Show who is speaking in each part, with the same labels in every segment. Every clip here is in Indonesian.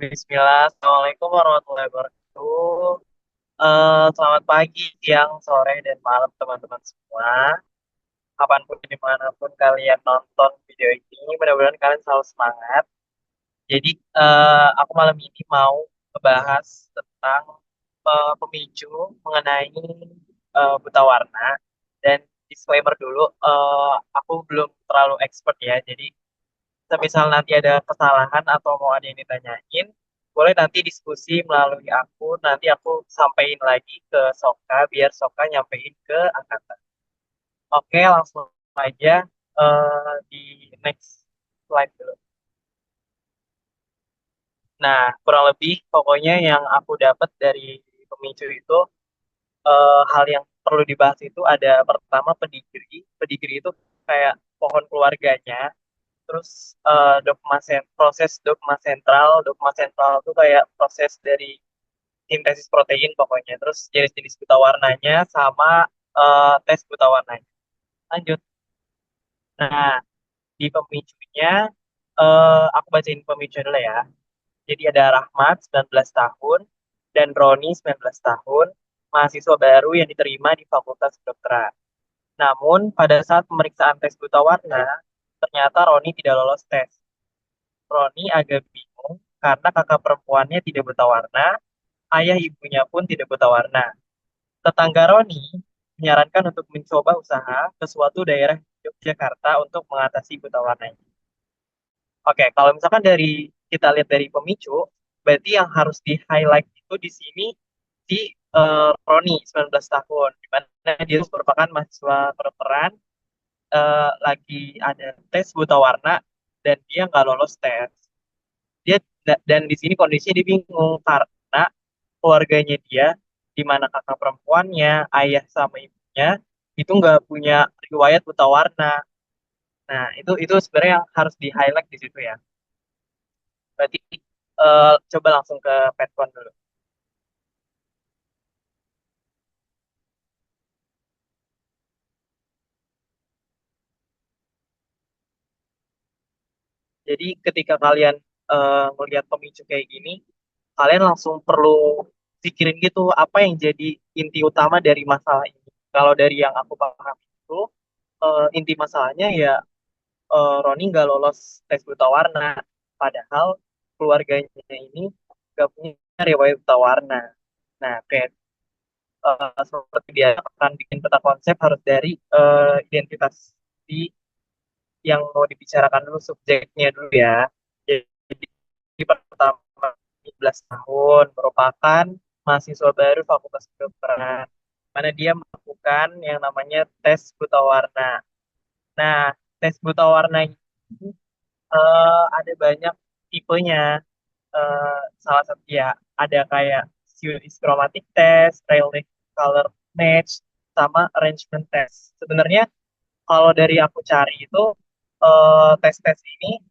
Speaker 1: Bismillah, Assalamualaikum warahmatullahi wabarakatuh. Selamat pagi, siang, sore, dan malam teman-teman semua. Kapanpun dimanapun kalian nonton video ini, mudah-mudahan kalian selalu semangat. Jadi, aku malam ini mau membahas tentang pemicu mengenai buta warna. Dan disclaimer dulu, aku belum terlalu expert ya. Jadi, semisal nanti ada kesalahan atau mau ada yang ditanyain, boleh nanti diskusi melalui aku. Nanti aku sampaikan lagi ke Soka, biar Soka nyampein ke angkatan. Oke, langsung aja di next slide dulu. Nah, kurang lebih pokoknya yang aku dapat dari pemicu itu, hal yang perlu dibahas itu ada pertama pedigree. Pedigree itu kayak pohon keluarganya. Terus proses dogma sentral itu kayak proses dari sintesis protein pokoknya. Terus jenis-jenis buta warnanya sama tes buta warnanya. Lanjut. Nah, di pemicunya, aku bacain pemicu dulu ya. Jadi ada Rahmat 19 tahun dan Roni 19 tahun, mahasiswa baru yang diterima di Fakultas Kedokteran. Namun, pada saat pemeriksaan tes buta warna, ternyata Roni tidak lolos tes. Roni agak bingung karena kakak perempuannya tidak buta warna, ayah ibunya pun tidak buta warna. Tetangga Roni menyarankan untuk mencoba usaha ke suatu daerah di Yogyakarta untuk mengatasi buta warnanya. Oke, kalau misalkan kita lihat dari pemicu, berarti yang harus di-highlight itu di sini si Roni 19 tahun, di mana dia merupakan mahasiswa kedokteran, lagi ada tes buta warna dan dia nggak lolos tes. dia dan di sini kondisinya dia bingung karena keluarganya dia, di mana kakak perempuannya, ayah sama ibunya itu nggak punya riwayat buta warna. Nah, itu sebenarnya yang harus di highlight di situ ya. Berarti coba langsung ke petcon dulu. Jadi ketika kalian melihat pemicu kayak gini, kalian langsung perlu pikirin gitu apa yang jadi inti utama dari masalah ini. Kalau dari yang aku paham itu, inti masalahnya ya, Roni nggak lolos tes buta warna, padahal keluarganya ini nggak punya riwayat buta warna. Nah, kayak seperti dia akan bikin peta konsep harus dari identitas di yang mau dibicarakan dulu subjeknya dulu ya. Jadi pertama 15 tahun merupakan mahasiswa baru Fakultas Kedokteran, mana dia melakukan yang namanya tes buta warna. Nah, tes buta warna ini ada banyak tipenya. Salah satu ya ada kayak chromatic test, relief color match, sama arrangement test. Sebenarnya kalau dari aku cari itu, tes-tes ini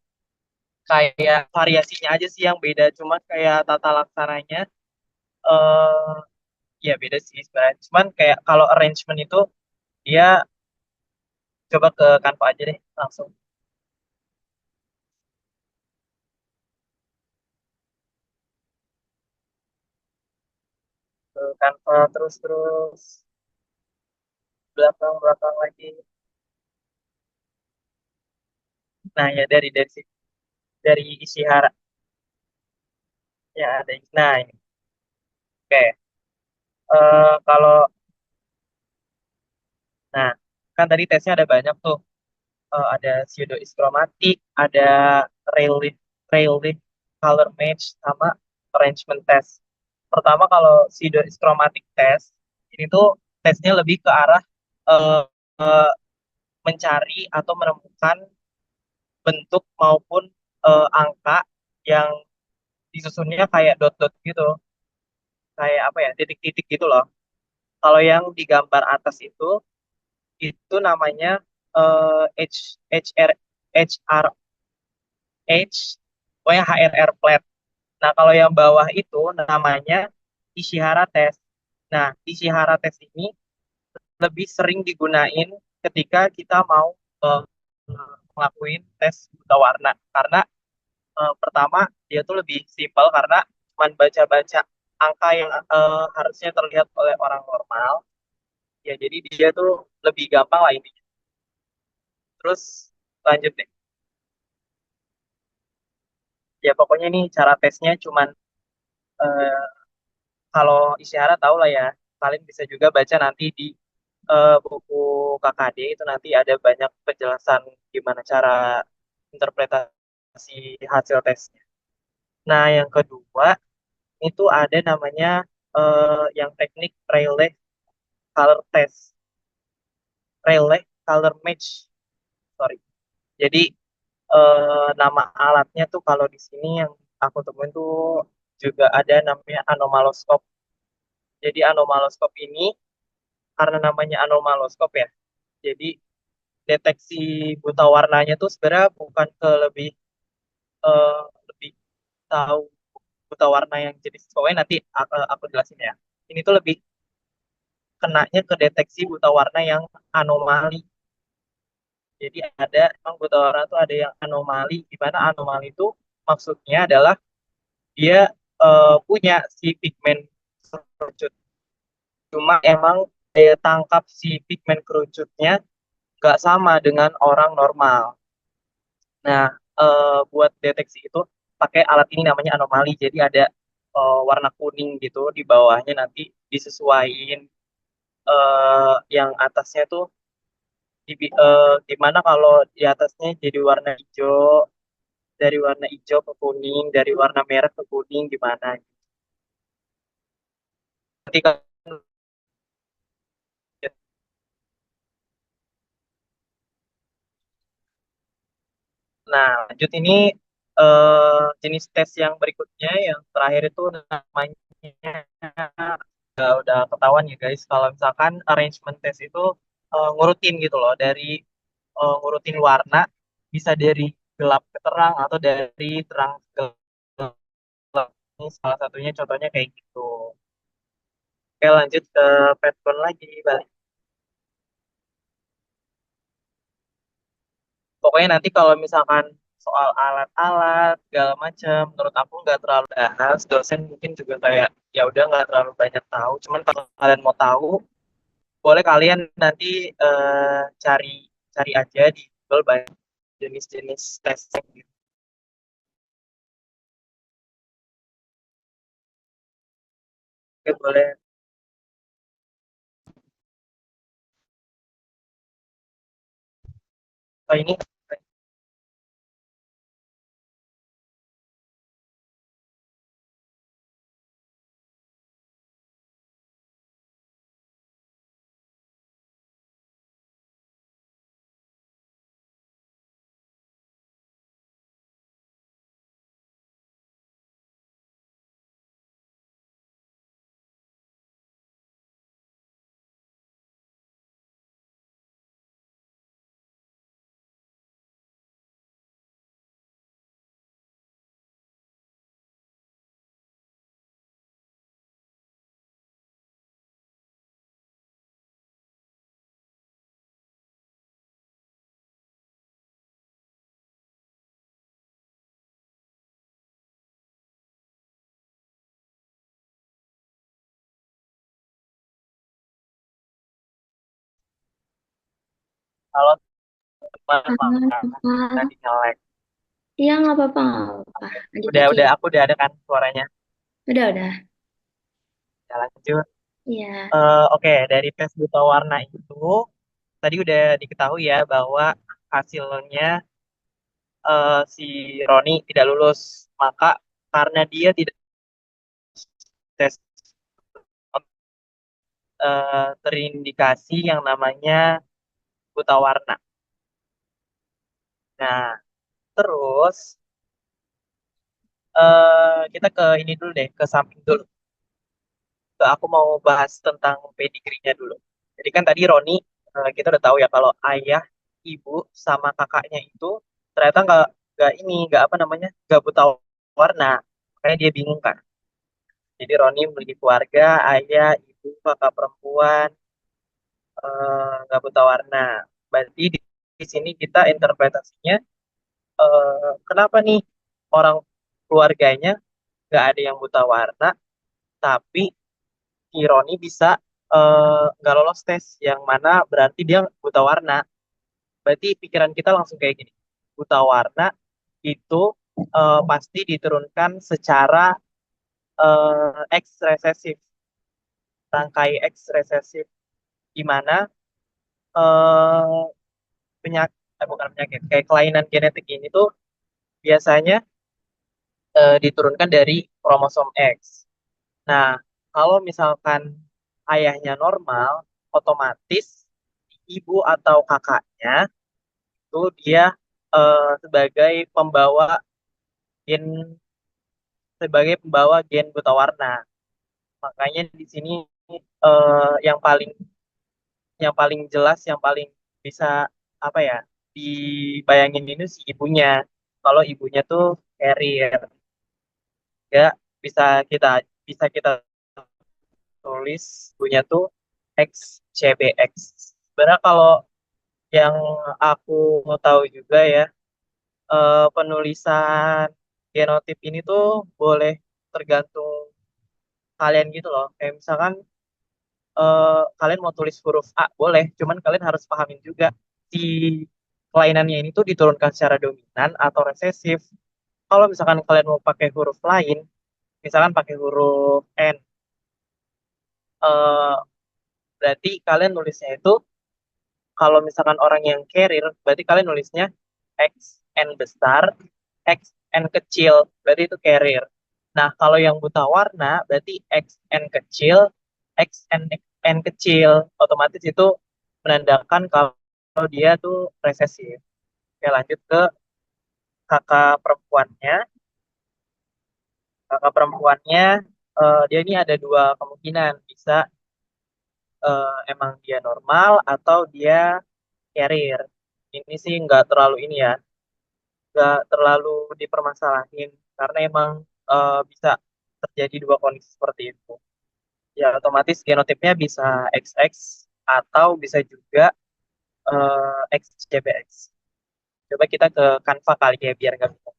Speaker 1: kayak variasinya aja sih yang beda, cuma kayak tata laksananya eh ya beda sih sebenarnya. Cuman kayak kalau arrangement itu dia, coba ke Canva aja deh langsung ke Canva, terus terus belakang belakang lagi. Nah ya dari isi hara ya ada. Nah ini oke. Kalau nah kan tadi tesnya ada banyak tuh. Ada pseudoischromatic, ada relief relief color match, sama arrangement test. Pertama kalau pseudoischromatic test ini tuh tesnya lebih ke arah eh, eh, mencari atau menemukan bentuk maupun angka yang disusunnya kayak dot-dot gitu, kayak apa ya, titik-titik gitu loh. Kalau yang di gambar atas itu namanya H HR HR H, pokoknya HRR flat. Nah, kalau yang bawah itu namanya Ishihara test. Nah, Ishihara test ini lebih sering digunain ketika kita mau eh, ngelakuin tes buta warna, karena Pertama, dia tuh lebih simpel karena cuman baca-baca angka yang harusnya terlihat oleh orang normal. Ya, jadi dia tuh lebih gampang lah intinya. Terus lanjut deh. Ya pokoknya ini cara tesnya cuman eh, kalau isyara tahu lah ya. Kalian bisa juga baca nanti di buku KKD itu nanti ada banyak penjelasan gimana cara interpretasi hasil tesnya. Nah, yang kedua itu ada namanya yang teknik color test, Rayleigh color match, sorry. Jadi nama alatnya tuh kalau di sini yang aku temuin tuh juga ada namanya anomaloskop. Jadi anomaloskop ini karena namanya anomaloskop ya, jadi deteksi buta warnanya tuh sebenarnya bukan ke eh, lebih tahu buta warna yang jenis pokoknya nanti aku jelasin ya. Ini tuh lebih kenanya ke deteksi buta warna yang anomali. Jadi ada emang buta warna tuh ada yang anomali, di mana anomali itu maksudnya adalah dia punya si pigmen kerucut. Cuma emang daya tangkap si pigmen kerucutnya nggak sama dengan orang normal. Nah, buat deteksi itu pakai alat ini namanya anomali. Jadi ada warna kuning gitu di bawahnya nanti disesuaiin yang atasnya tuh di mana kalau di atasnya jadi warna hijau, dari warna hijau ke kuning, dari warna merah ke kuning gimana. Ketika Nah, lanjut ini jenis tes yang berikutnya yang terakhir itu namanya udah ketahuan ya guys kalau misalkan arrangement test itu ngurutin gitu loh dari ngurutin warna bisa dari gelap ke terang atau dari terang ke gelap. Ini salah satunya contohnya kayak gitu. Oke, lanjut ke pattern lagi balik. Pokoknya nanti kalau misalkan soal alat-alat segala macam, menurut aku nggak terlalu bahas. Dosen mungkin juga kayak ya udah nggak terlalu banyak tahu. Cuman kalau kalian mau tahu, boleh kalian nanti cari cari aja di Google banyak jenis-jenis testing gitu. Oke, boleh. Oh, ini kalau teman
Speaker 2: Ah,
Speaker 1: tadi nge-lag.
Speaker 2: iya nggak apa-apa, nggak apa-apa. Lanjut
Speaker 1: Udah
Speaker 2: aja
Speaker 1: udah
Speaker 2: ya.
Speaker 1: aku udah ada kan suaranya.
Speaker 2: Udah.
Speaker 1: Ya, lanjut.
Speaker 2: Iya.
Speaker 1: Oke, dari tes buta warna itu tadi udah diketahui ya bahwa hasilnya si Roni tidak lulus. Maka karena dia tidak tes terindikasi yang namanya buta warna. Nah, terus kita ke ini dulu deh, ke samping dulu. Aku mau bahas tentang pedigree-nya dulu. Jadi kan tadi Roni kita udah tahu ya kalau ayah, ibu, sama kakaknya itu ternyata nggak ini nggak apa namanya nggak buta warna. Makanya dia bingung kan. Jadi Roni memiliki keluarga, ayah, ibu, kakak perempuan, nggak buta warna. Berarti di sini kita interpretasinya kenapa nih? orang keluarganya nggak ada yang buta warna, tapi ironi bisa nggak lolos tes, yang mana berarti dia buta warna. Berarti pikiran kita langsung kayak gini, buta warna itu pasti diturunkan secara X resesif, rangkai X resesif, di mana eh, penyakit, bukan penyakit, kayak kelainan genetik ini tuh biasanya diturunkan dari kromosom X. Nah, kalau misalkan ayahnya normal, otomatis ibu atau kakaknya itu dia sebagai pembawa gen, gen buta warna. Makanya di sini yang paling jelas, yang paling bisa apa ya dibayangin ini si ibunya. Kalau ibunya tuh carrier, ya bisa kita bisa kita tulis ibunya tuh XCBX. Sebenarnya kalau yang aku mau tahu juga ya, penulisan genotip ini tuh boleh tergantung kalian gitu loh. Kayak misalkan kalian mau tulis huruf A boleh, cuman kalian harus pahamin juga si kelainannya ini tuh diturunkan secara dominan atau resesif. Kalau misalkan kalian mau pakai huruf lain, misalkan pakai huruf N, eh, berarti kalian nulisnya itu, kalau misalkan orang yang carrier, berarti kalian nulisnya X N besar, X N kecil, berarti itu carrier. Nah, kalau yang buta warna, berarti X N kecil, X N N kecil, otomatis itu menandakan kalau dia tuh resesif. Oke, lanjut ke kakak perempuannya. Kakak perempuannya, dia ini ada dua kemungkinan, bisa emang dia normal atau dia carrier. Ini sih nggak terlalu ini ya, nggak terlalu dipermasalahin karena emang bisa terjadi dua kondisi seperti itu. Ya otomatis genotipnya bisa XX atau bisa juga XCBX. Coba kita ke Canva kali ya biar nggak bingung.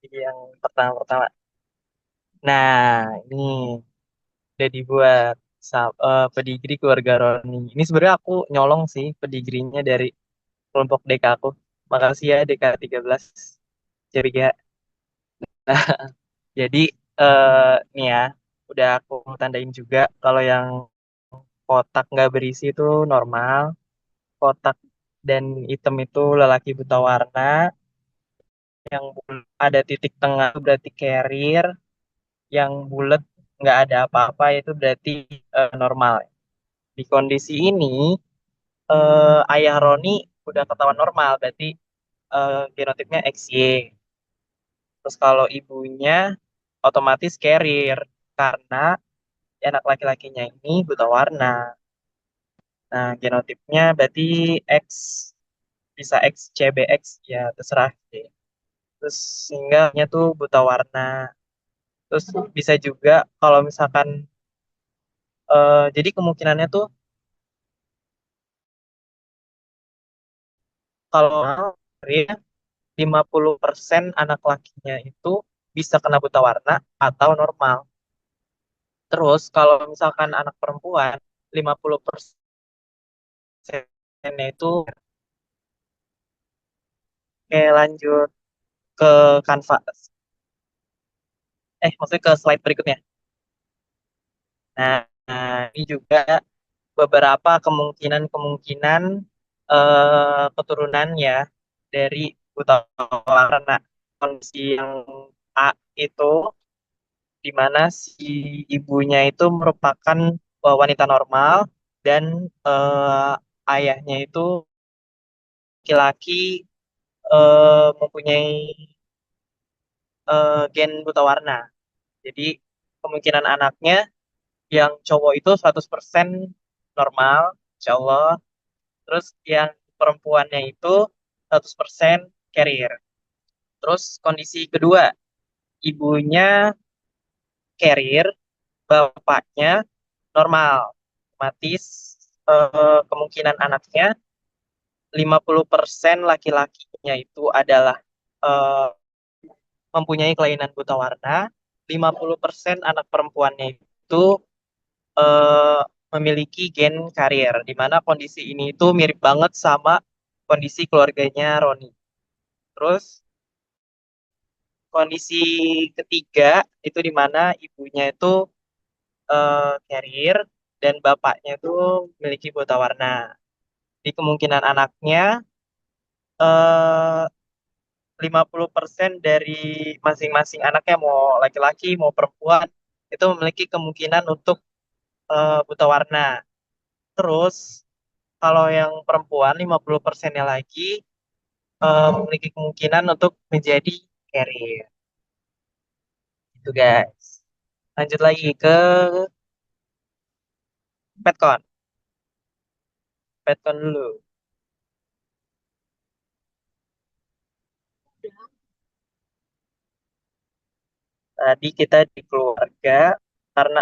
Speaker 1: Jadi yang pertama-pertama. Nah, ini udah dibuat pedigree keluarga Roni. Ini sebenarnya aku nyolong sih pedigrinya dari kelompok DK aku. Makasih ya DK 13. Jadi ya, jadi nih ya, udah aku tandain juga kalau yang kotak nggak berisi itu normal, kotak dan hitam itu lelaki buta warna, yang ada titik tengah itu berarti carrier, yang bulat nggak ada apa-apa itu berarti normal. Di kondisi ini ayah Roni udah ketahuan normal, berarti genotipnya XY. Terus kalau ibunya otomatis carrier karena anak laki-lakinya ini buta warna. Nah, genotipnya berarti X, bisa XCBX ya terserah deh. Terus singgahnya tuh buta warna. Terus bisa juga kalau misalkan jadi kemungkinannya tuh kalau dia 50% anak lakinya itu bisa kena buta warna atau normal. Terus kalau misalkan anak perempuan 50%-nya itu kayak lanjut ke Canva. Maksudnya ke slide berikutnya. Nah, ini juga beberapa kemungkinan-kemungkinan keturunan ya dari buta warna. Kondisi yang A itu di mana si ibunya itu merupakan wanita normal dan ayahnya itu laki-laki mempunyai gen buta warna. Jadi kemungkinan anaknya yang cowok itu 100% normal, insya Allah. Terus yang perempuannya itu 100% carrier. Terus kondisi kedua, ibunya carrier, bapaknya normal. Otomatis kemungkinan anaknya 50% laki-lakinya itu adalah eh, mempunyai kelainan buta warna, 50% anak perempuannya itu eh, memiliki gen karier, di mana kondisi ini itu mirip banget sama kondisi keluarganya Roni. Terus kondisi ketiga itu di mana ibunya itu carrier dan bapaknya itu memiliki buta warna. Di kemungkinan anaknya eh 50% dari masing-masing anaknya mau laki-laki mau perempuan itu memiliki kemungkinan untuk buta warna. Terus kalau yang perempuan 50%-nya lagi memiliki kemungkinan untuk menjadi carrier. Itu guys. Lanjut lagi ke petcon. Petcon dulu. Tadi kita di keluarga karena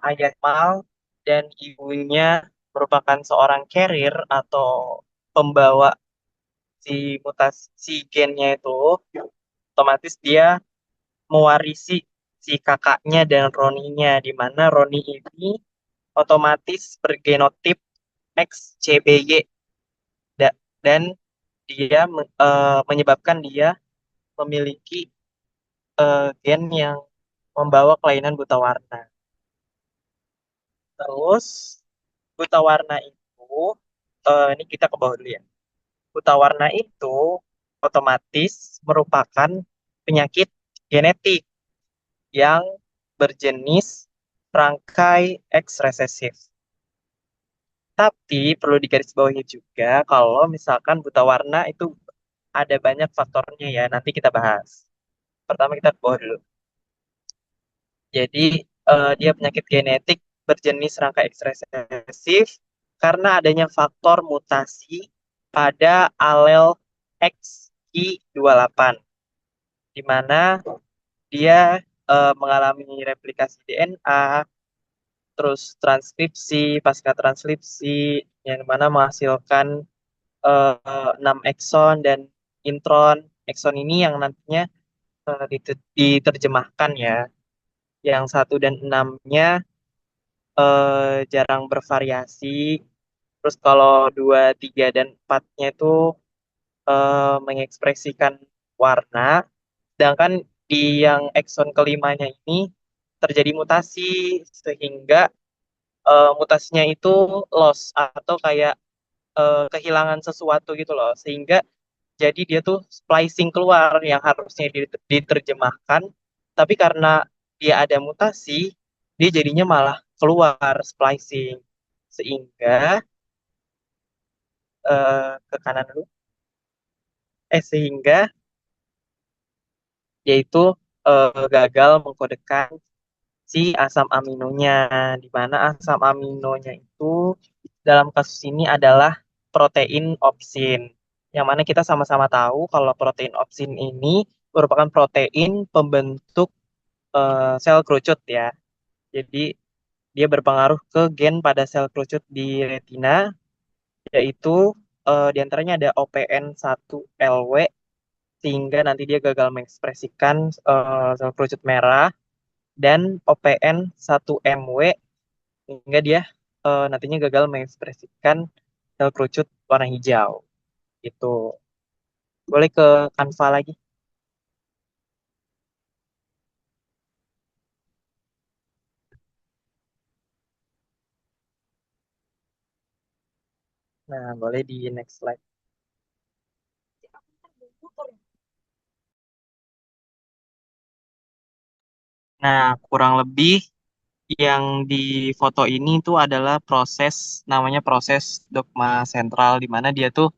Speaker 1: ayah mal dan ibunya merupakan seorang carrier atau pembawa si mutasi gennya itu, otomatis dia mewarisi si kakaknya dan Roninya, di mana Roni ini otomatis bergenotip XCBY dan dia menyebabkan dia memiliki gen yang membawa kelainan buta warna. Terus buta warna itu, ini kita ke bawah dulu ya. Buta warna itu otomatis merupakan penyakit genetik yang berjenis rangkai X resesif. Tapi perlu digarisbawahi juga kalau misalkan buta warna itu ada banyak faktornya ya, nanti kita bahas. Pertama kita ke bawah dulu. Jadi dia penyakit genetik berjenis rangka X resesif karena adanya faktor mutasi pada alel XI28, di mana dia mengalami replikasi DNA, terus transkripsi, pasca transkripsi, yang mana menghasilkan 6 ekson dan intron. Ekson ini yang nantinya diterjemahkan ya, yang satu dan enamnya jarang bervariasi. Terus kalau 2, 3, dan 4-nya itu mengekspresikan warna. Sedangkan di yang ekson kelimanya ini terjadi mutasi sehingga mutasinya itu loss atau kayak kehilangan sesuatu gitu loh. Sehingga jadi dia tuh splicing keluar yang harusnya diterjemahkan, tapi karena dia ada mutasi, dia jadinya malah keluar splicing. Sehingga ke kanan dulu. Sehingga yaitu gagal mengkodekan si asam aminonya, di mana asam aminonya itu dalam kasus ini adalah protein opsin. Yang mana kita sama-sama tahu kalau protein opsin ini merupakan protein pembentuk sel kerucut ya. Jadi dia berpengaruh ke gen pada sel kerucut di retina, yaitu diantaranya ada OPN1LW, sehingga nanti dia gagal mengekspresikan sel kerucut merah, dan OPN1MW hingga dia nantinya gagal mengekspresikan sel kerucut warna hijau. Itu boleh ke Canva lagi. Nah, boleh di next slide. Nah, kurang lebih yang di foto ini tuh adalah proses, namanya proses dogma sentral, di mana dia tuh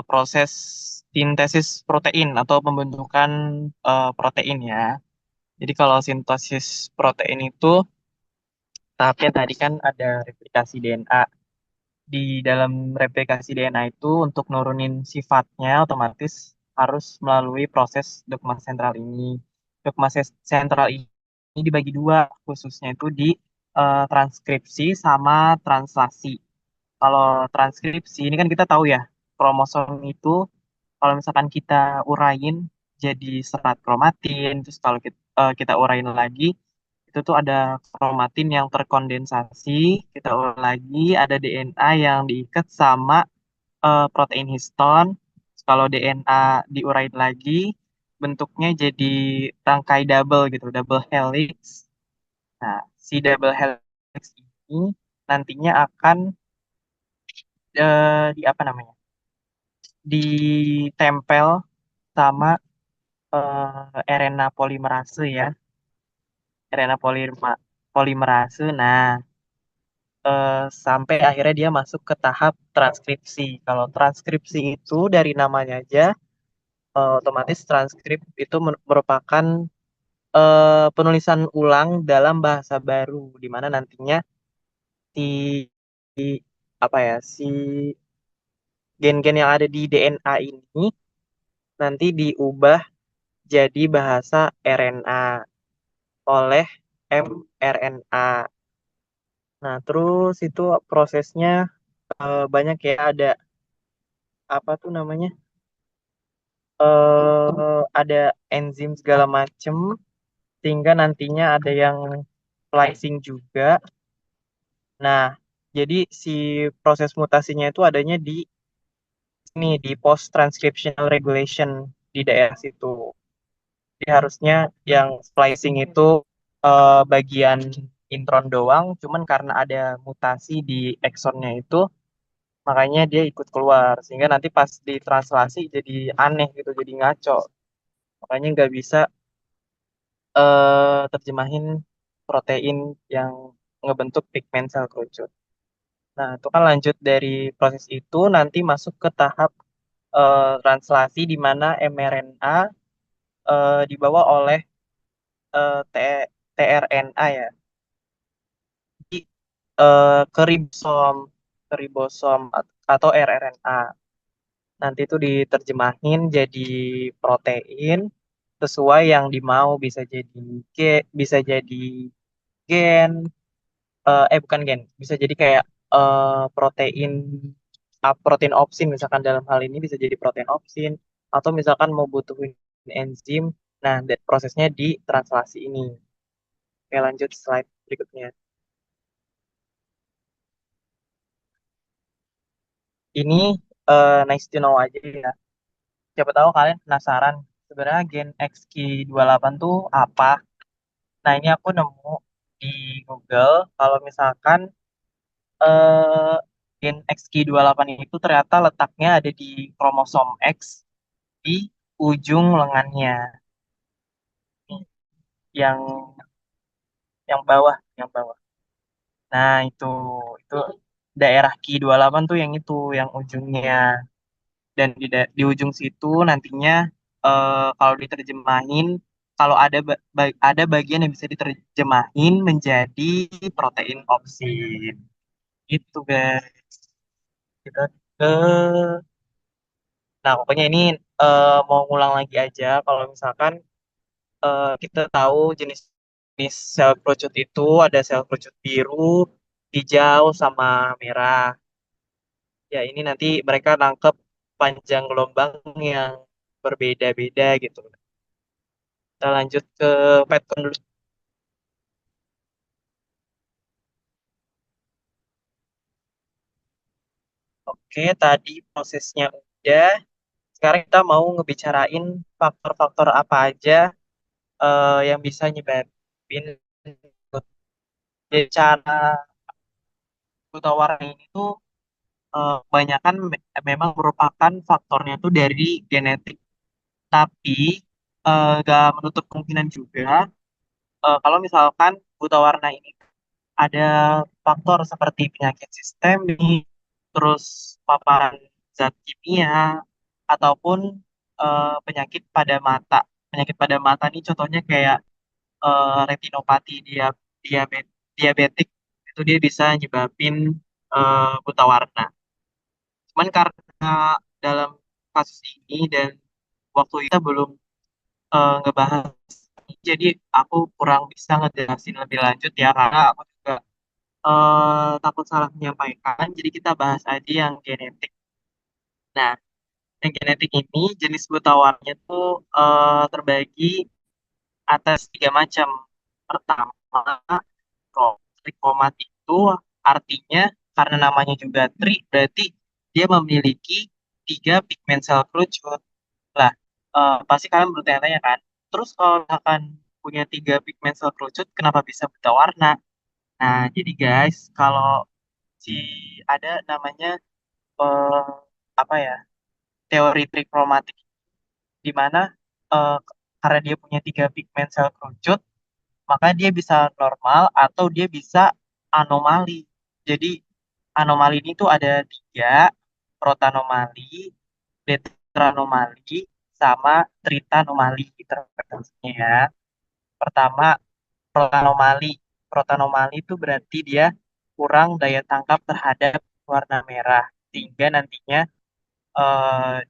Speaker 1: proses sintesis protein atau pembentukan protein ya. Jadi kalau sintesis protein itu tahapnya tadi kan ada replikasi DNA. Di dalam replikasi DNA itu untuk nurunin sifatnya otomatis harus melalui proses dogma sentral ini. Dogma sentral ini dibagi dua, khususnya itu di transkripsi sama translasi. Kalau transkripsi ini kan kita tahu ya, kromosom itu kalau misalkan kita urain jadi serat kromatin, terus kalau kita urain lagi, itu tuh ada kromatin yang terkondensasi, kita urai lagi, ada DNA yang diikat sama protein histon. Kalau DNA diurain lagi, bentuknya jadi rangkai double gitu, double helix. Nah, si double helix ini nantinya akan di apa namanya? Ditempel sama RNA polimerase ya, RNA polimerase. Nah, sampai akhirnya dia masuk ke tahap transkripsi. Kalau transkripsi itu dari namanya aja, otomatis transkrip itu merupakan penulisan ulang dalam bahasa baru, di mana nantinya si apa ya si gen-gen yang ada di DNA ini nanti diubah jadi bahasa RNA oleh mRNA. Nah, terus itu prosesnya banyak ya, ada apa tuh namanya? Ada enzim segala macem sehingga nantinya ada yang splicing juga. Nah, jadi si proses mutasinya itu adanya di sini di post transcriptional regulation di daerah situ. Jadi harusnya yang splicing itu bagian intron doang, cuman karena ada mutasi di eksonnya itu, makanya dia ikut keluar. Sehingga nanti pas ditranslasi jadi aneh gitu, jadi ngaco. Makanya nggak bisa terjemahin protein yang ngebentuk pigmen sel kerucut. Nah, itu kan lanjut dari proses itu nanti masuk ke tahap translasi di mana mRNA dibawa oleh tRNA ya di, ke ribosom atau rRNA. Nanti itu diterjemahin jadi protein sesuai yang dimau, bisa jadi bisa jadi gen, bukan gen, bisa jadi kayak protein protein opsin, misalkan dalam hal ini bisa jadi protein opsin, atau misalkan mau butuhin enzim. Nah, prosesnya di translasi ini. Oke, lanjut slide berikutnya. Ini nice to know aja ya. Siapa tahu kalian penasaran sebenarnya gen XQ28 tuh apa. Nah, ini aku nemu di Google kalau misalkan eh, gen XQ28 itu ternyata letaknya ada di kromosom X di ujung lengannya. Nih, yang yang bawah. Nah, itu daerah Q28 tuh yang itu, yang ujungnya. Dan di ujung situ nantinya kalau diterjemahin, kalau ada bagian yang bisa diterjemahin menjadi protein opsin. Itu guys. Kita ke Nah, pokoknya ini mau ngulang lagi aja kalau misalkan kita tahu jenis sel kerucut itu ada sel kerucut biru, hijau, sama merah. Ya, ini nanti mereka nangkep panjang gelombang yang berbeda-beda gitu. Kita lanjut ke Petcon dulu. Oke, tadi prosesnya udah. Sekarang kita mau ngebicarain faktor-faktor apa aja yang bisa nyebabin cara buta warna ini tuh kebanyakan memang merupakan faktornya tuh dari genetik. Tapi gak menutup kemungkinan juga kalau misalkan buta warna ini ada faktor seperti penyakit sistemik, terus paparan zat kimia, ataupun penyakit pada mata. Penyakit pada mata ini contohnya kayak retinopati diabetik, itu dia bisa nyebabin buta warna. Cuman karena dalam kasus ini dan waktu kita belum ngebahas, jadi aku kurang bisa ngejelasin lebih lanjut ya, karena aku juga takut salah menyampaikan, jadi kita bahas aja yang genetik. Nah, yang genetik ini jenis buta warnanya tuh terbagi atas tiga macam. Pertama, trikomat itu artinya karena namanya juga tri, berarti dia memiliki tiga pigmen sel kerucut. Lah, pasti kalian bertanya-tanya kan, terus kalau misalkan punya tiga pigmen sel kerucut, kenapa bisa buta warna? Nah, jadi guys, kalau si ada namanya eh, apa ya teori trikromatik di mana eh, karena dia punya tiga pigmen sel kerucut, maka dia bisa normal atau dia bisa anomali. Jadi anomali ini tuh ada tiga, protanomali, detranomali, sama tritanomali interpretasinya ya. Pertama, protanomali. Protanomali itu berarti dia kurang daya tangkap terhadap warna merah, sehingga nantinya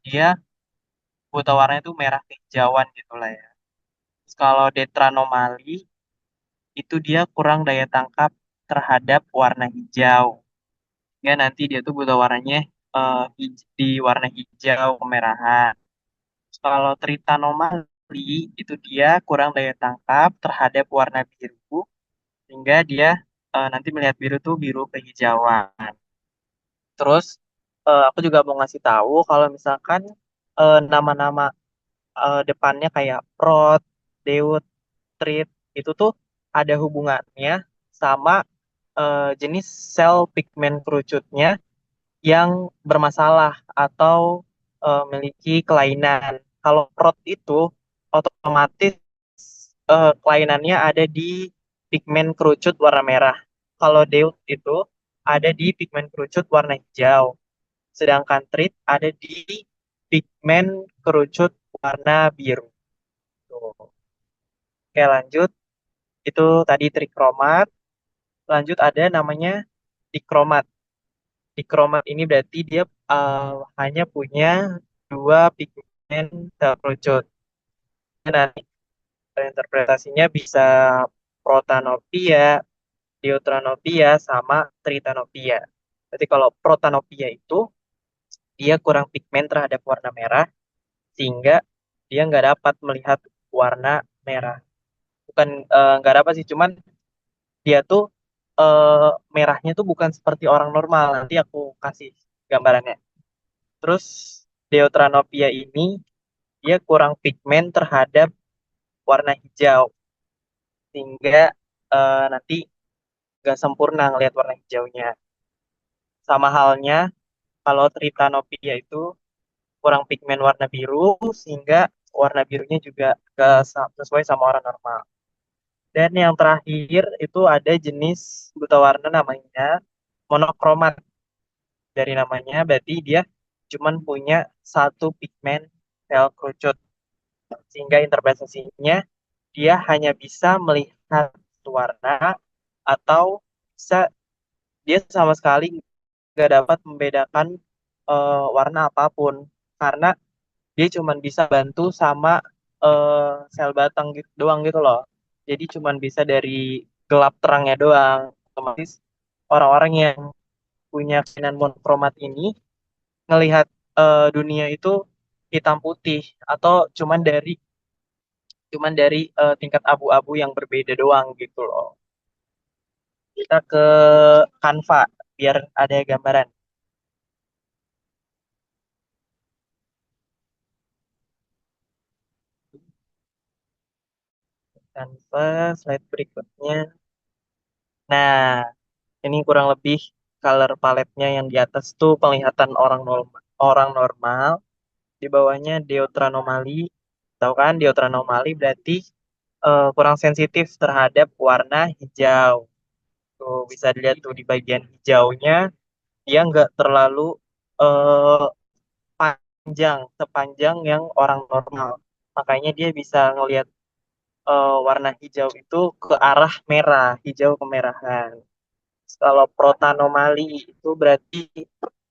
Speaker 1: dia buta warnanya itu merah kehijauan gitu lah ya. Terus kalau detranomali itu dia kurang daya tangkap terhadap warna hijau. Ya nanti dia tuh buta warnanya di warna hijau kemerahan. Terus kalau tritanomali itu dia kurang daya tangkap terhadap warna biru sehingga dia nanti melihat biru tuh biru kehijauan. Terus aku juga mau ngasih tahu kalau misalkan nama-nama depannya kayak prot, deut, trit itu tuh ada hubungannya sama jenis sel pigmen kerucutnya yang bermasalah atau memiliki kelainan. Kalau prot itu otomatis kelainannya ada di pigmen kerucut warna merah. Kalau deut itu ada di pigmen kerucut warna hijau. Sedangkan trit ada di pigmen kerucut warna biru. Tuh. Oke, lanjut. Itu tadi trikromat. Lanjut ada namanya dikromat. Dikromat ini berarti dia hanya punya dua pigmen sel kerucut. Nah, interpretasinya bisa protanopia, deuteranopia, sama tritanopia. Jadi kalau protanopia itu dia kurang pigmen terhadap warna merah, sehingga dia nggak dapat melihat warna merah. Bukan nggak dapat sih, cuman dia tuh eh, merahnya tuh bukan seperti orang normal. Nanti aku kasih gambarannya. Terus deuteranopia ini dia kurang pigmen terhadap warna hijau, sehingga nanti nggak sempurna ngelihat warna hijaunya. Sama halnya kalau tritanopia itu kurang pigmen warna biru, sehingga warna birunya juga nggak sesuai sama orang normal. Dan yang terakhir itu ada jenis buta warna namanya monokromat. Dari namanya berarti dia cuman punya satu pigmen sel kerucut, sehingga interpretasinya dia hanya bisa melihat warna atau bisa dia sama sekali nggak dapat membedakan warna apapun karena dia cuma bisa bantu sama sel batang gitu doang gitu loh. Jadi cuma bisa dari gelap terangnya doang. Otomatis orang-orang yang punya kelainan monokromat ini ngelihat dunia itu hitam putih atau cuman dari tingkat abu-abu yang berbeda doang gitu loh. Kita ke Canva biar ada gambaran. Canva slide berikutnya. Nah, ini kurang lebih color paletnya yang di atas tuh penglihatan orang normal, di bawahnya deuteranomali. Tahu kan deuteranomali berarti kurang sensitif terhadap warna hijau. Tuh bisa dilihat tuh di bagian hijaunya dia nggak terlalu eh, panjang sepanjang yang orang normal. Makanya dia bisa ngelihat warna hijau itu ke arah merah, hijau kemerahan. Kalau protanomali itu berarti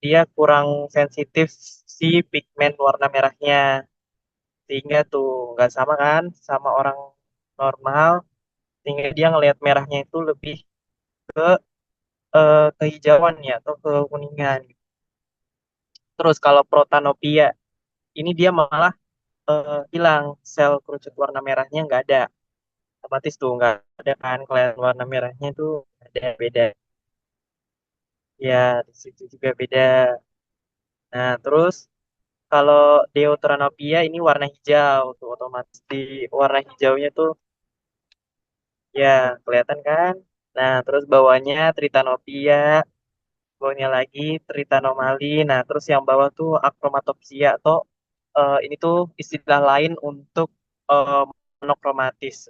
Speaker 1: dia kurang sensitif si pigmen warna merahnya, sehingga tuh nggak sama kan sama orang normal, sehingga dia ngelihat merahnya itu lebih ke kehijauan ya atau kekuningan. Terus kalau Protanopia ini dia malah hilang, sel kerucut warna merahnya nggak ada. Otomatis tuh nggak ada kan, kelihatan warna merahnya tuh ada beda. Ya di situ juga beda. Nah terus kalau Deuteranopia ini warna hijau tuh, otomatis di warna hijaunya tuh ya kelihatan kan. Nah terus bawahnya Tritanopia, bawahnya lagi Tritanomali. Nah terus yang bawah tuh Achromatopsia atau ini tuh istilah lain untuk monokromatis.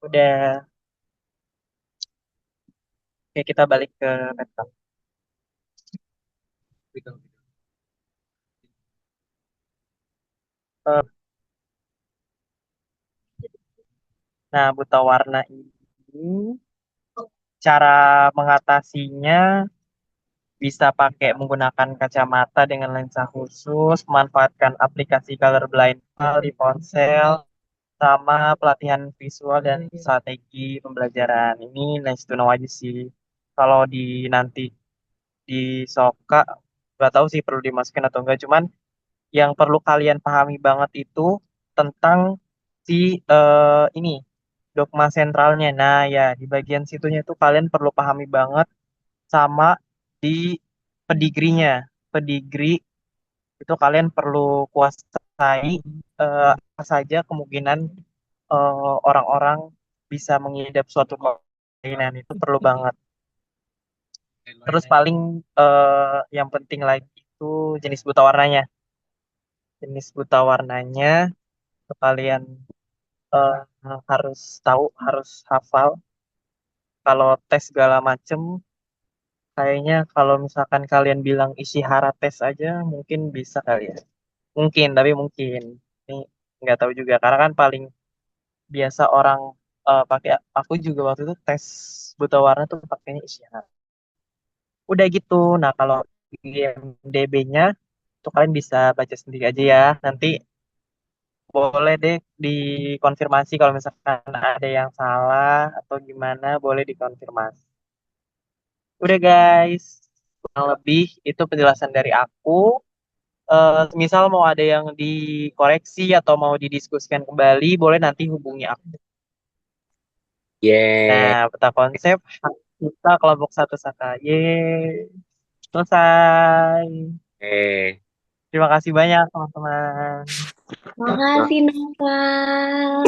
Speaker 1: Udah, oke kita balik ke laptop. Eh, Nah, buta warna ini cara mengatasinya bisa pakai menggunakan kacamata dengan lensa khusus, memanfaatkan aplikasi color blind di ponsel, sama pelatihan visual dan strategi pembelajaran. Ini nice to know aja sih. Kalau di nanti di Soka, nggak tahu sih perlu dimasukin atau enggak. Cuman yang perlu kalian pahami banget itu tentang si ini dogma sentralnya. Nah ya di bagian situnya itu kalian perlu pahami banget sama di pedigrinya. Pedigri itu kalian perlu kuasai apa saja kemungkinan orang-orang bisa mengidap suatu kelainan itu perlu banget. Terus paling yang penting lagi itu jenis buta warnanya. Jenis buta warnanya itu kalian eh, harus tahu, harus hafal. Kalau tes segala macem, kayaknya kalau misalkan kalian bilang isi hara tes aja, mungkin bisa kali ya. Mungkin, tapi mungkin. Ini nggak tahu juga, karena kan paling biasa orang pakai, aku juga waktu itu tes buta warna tuh pakainya isi hara. Udah gitu, nah kalau IMDb-nya, tuh kalian bisa baca sendiri aja ya. Nanti boleh deh dikonfirmasi kalau misalkan ada yang salah atau gimana, boleh dikonfirmasi. Udah guys, kurang lebih itu penjelasan dari aku. Misal mau ada yang dikoreksi atau mau didiskusikan kembali, boleh nanti hubungi aku. Nah,
Speaker 3: Yeah.
Speaker 1: peta konsep kita kelompok satu Saka. Yeay, selesai.
Speaker 3: Eh.
Speaker 1: Terima kasih banyak teman-teman.
Speaker 2: Makasih, Noval.